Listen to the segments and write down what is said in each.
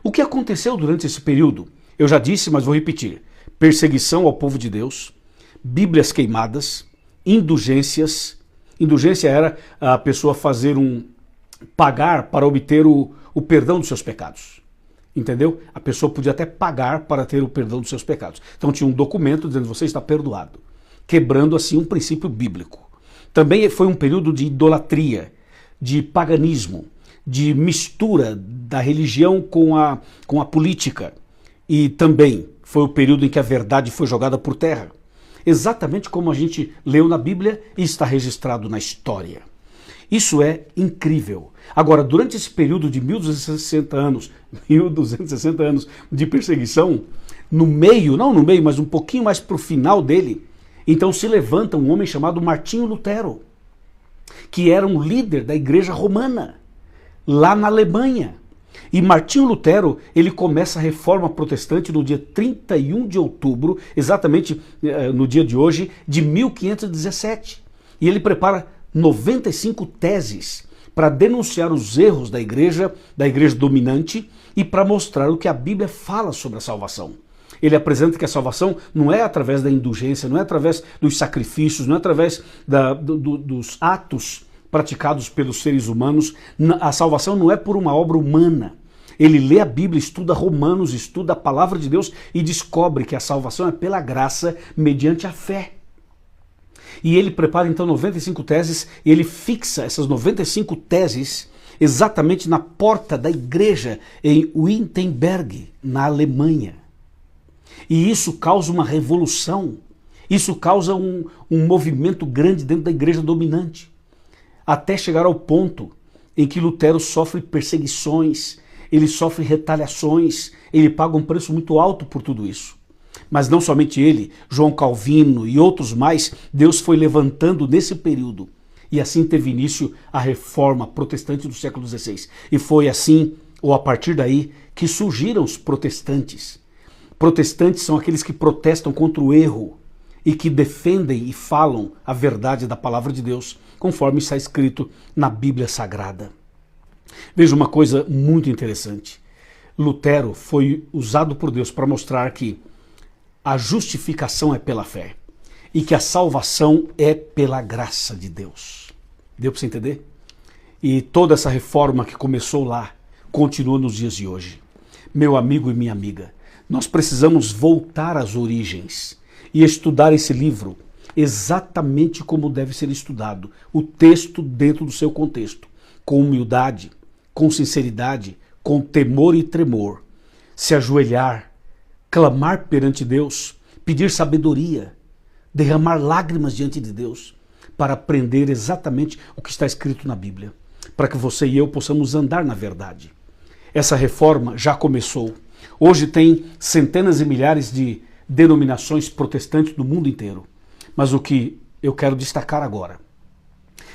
O que aconteceu durante esse período? Eu já disse, mas vou repetir. Perseguição ao povo de Deus, Bíblias queimadas, indulgências. Indulgência era a pessoa pagar para obter o perdão dos seus pecados. Entendeu? A pessoa podia até pagar para ter o perdão dos seus pecados. Então tinha um documento dizendo você está perdoado, quebrando assim um princípio bíblico. Também foi um período de idolatria, de paganismo, de mistura da religião com a política. E também foi o período em que a verdade foi jogada por terra. Exatamente como a gente leu na Bíblia e está registrado na história. Isso é incrível. Agora, durante esse período de 1260 anos de perseguição, não no meio, mas um pouquinho mais para o final dele, então se levanta um homem chamado Martinho Lutero, que era um líder da igreja romana, lá na Alemanha. E Martinho Lutero, ele começa a reforma protestante no dia 31 de outubro, exatamente no dia de hoje, de 1517. E ele prepara 95 teses para denunciar os erros da igreja dominante e para mostrar o que a Bíblia fala sobre a salvação. Ele apresenta que a salvação não é através da indulgência, não é através dos sacrifícios, não é através dos atos praticados pelos seres humanos. A salvação não é por uma obra humana. Ele lê a Bíblia, estuda Romanos, estuda a palavra de Deus e descobre que a salvação é pela graça mediante a fé. E ele prepara então 95 teses e ele fixa essas 95 teses exatamente na porta da igreja em Wittenberg, na Alemanha. E isso causa uma revolução, isso causa um movimento grande dentro da igreja dominante, até chegar ao ponto em que Lutero sofre perseguições, ele sofre retaliações, ele paga um preço muito alto por tudo isso. Mas não somente ele, João Calvino e outros mais, Deus foi levantando nesse período. E assim teve início a reforma protestante do século XVI. E foi assim, ou a partir daí, que surgiram os protestantes. Protestantes são aqueles que protestam contra o erro e que defendem e falam a verdade da palavra de Deus, conforme está escrito na Bíblia Sagrada. Veja uma coisa muito interessante. Lutero foi usado por Deus para mostrar que a justificação é pela fé e que a salvação é pela graça de Deus. Deu para você entender? E toda essa reforma que começou lá continua nos dias de hoje. Meu amigo e minha amiga, nós precisamos voltar às origens e estudar esse livro exatamente como deve ser estudado, o texto dentro do seu contexto, com humildade, com sinceridade, com temor e tremor, se ajoelhar, clamar perante Deus, pedir sabedoria, derramar lágrimas diante de Deus, para aprender exatamente o que está escrito na Bíblia, para que você e eu possamos andar na verdade. Essa reforma já começou. Hoje tem centenas e milhares de denominações protestantes do mundo inteiro. Mas o que eu quero destacar agora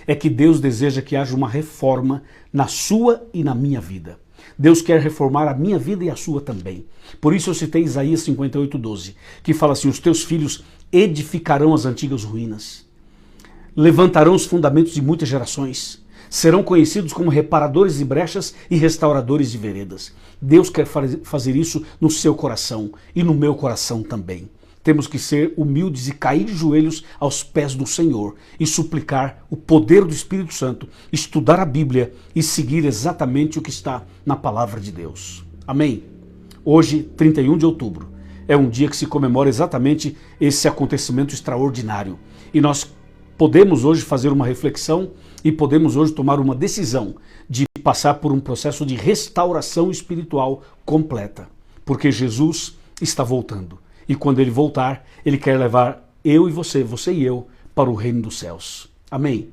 é que Deus deseja que haja uma reforma na sua e na minha vida. Deus quer reformar a minha vida e a sua também. Por isso eu citei Isaías 58:12, que fala assim: os teus filhos edificarão as antigas ruínas, levantarão os fundamentos de muitas gerações, serão conhecidos como reparadores de brechas e restauradores de veredas. Deus quer fazer isso no seu coração e no meu coração também. Temos que ser humildes e cair de joelhos aos pés do Senhor e suplicar o poder do Espírito Santo, estudar a Bíblia e seguir exatamente o que está na palavra de Deus. Amém? Hoje, 31 de outubro, é um dia que se comemora exatamente esse acontecimento extraordinário. E nós podemos hoje fazer uma reflexão e podemos hoje tomar uma decisão de passar por um processo de restauração espiritual completa. Porque Jesus está voltando. E quando ele voltar, ele quer levar eu e você e eu, para o reino dos céus. Amém?